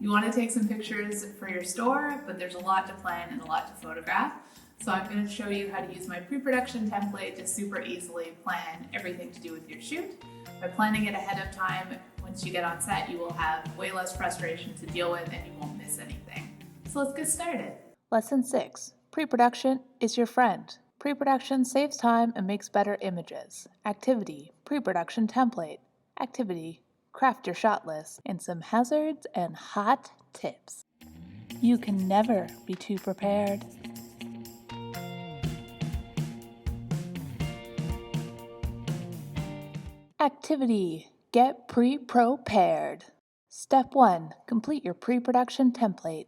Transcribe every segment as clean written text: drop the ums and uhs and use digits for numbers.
You want to take some pictures for your store, but there's a lot to plan and a lot to photograph. So I'm going to show you how to use my pre-production template to super easily plan everything to do with your shoot. By planning it ahead of time, once you get on set, you will have way less frustration to deal with and you won't miss anything. So let's get started. Lesson 6. Pre-production is your friend. Pre-production saves time and makes better images. Activity. Pre-production template. Activity. Craft your shot list and some hazards and hot tips. You can never be too prepared. Activity. Get pre-prepared. Step 1. Complete your pre-production template.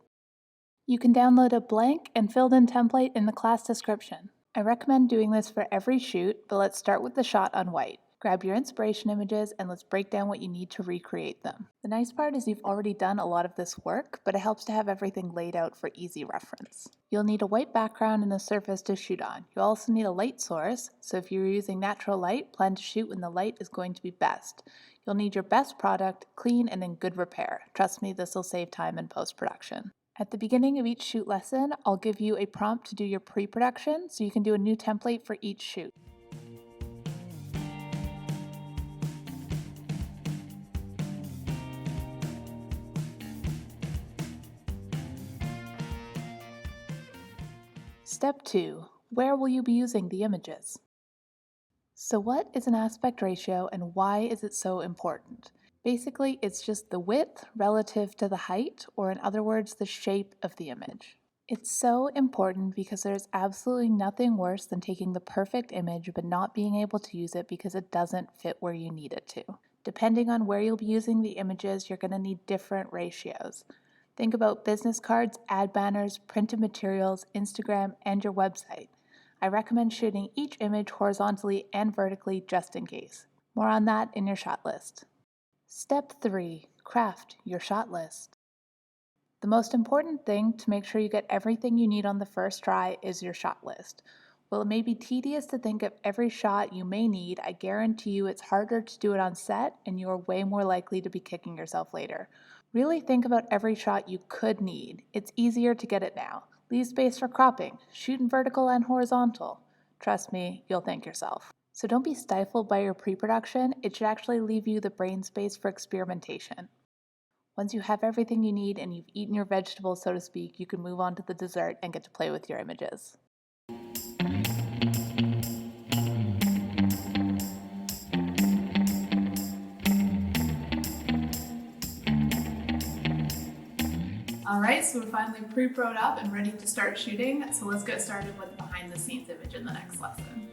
You can download a blank and filled-in template in the class description. I recommend doing this for every shoot, but let's start with the shot on white. Grab your inspiration images and let's break down what you need to recreate them. The nice part is you've already done a lot of this work, but it helps to have everything laid out for easy reference. You'll need a white background and a surface to shoot on. You'll also need a light source, so if you're using natural light, plan to shoot when the light is going to be best. You'll need your best product, clean and in good repair. Trust me, this will save time in post-production. At the beginning of each shoot lesson, I'll give you a prompt to do your pre-production so you can do a new template for each shoot. Step 2. Where will you be using the images? So what is an aspect ratio and why is it so important? Basically, it's just the width relative to the height, or in other words, the shape of the image. It's so important because there's absolutely nothing worse than taking the perfect image but not being able to use it because it doesn't fit where you need it to. Depending on where you'll be using the images, you're going to need different ratios. Think about business cards, ad banners, printed materials, Instagram, and your website. I recommend shooting each image horizontally and vertically just in case. More on that in your shot list. Step 3. Craft your shot list. The most important thing to make sure you get everything you need on the first try is your shot list. While it may be tedious to think of every shot you may need, I guarantee you it's harder to do it on set and you are way more likely to be kicking yourself later. Really think about every shot you could need. It's easier to get it now. Leave space for cropping. Shoot in vertical and horizontal. Trust me, you'll thank yourself. So don't be stifled by your pre-production. It should actually leave you the brain space for experimentation. Once you have everything you need and you've eaten your vegetables, so to speak, you can move on to the dessert and get to play with your images. Alright, so we're finally pre-pro'd up and ready to start shooting, so let's get started with the behind the scenes image in the next lesson.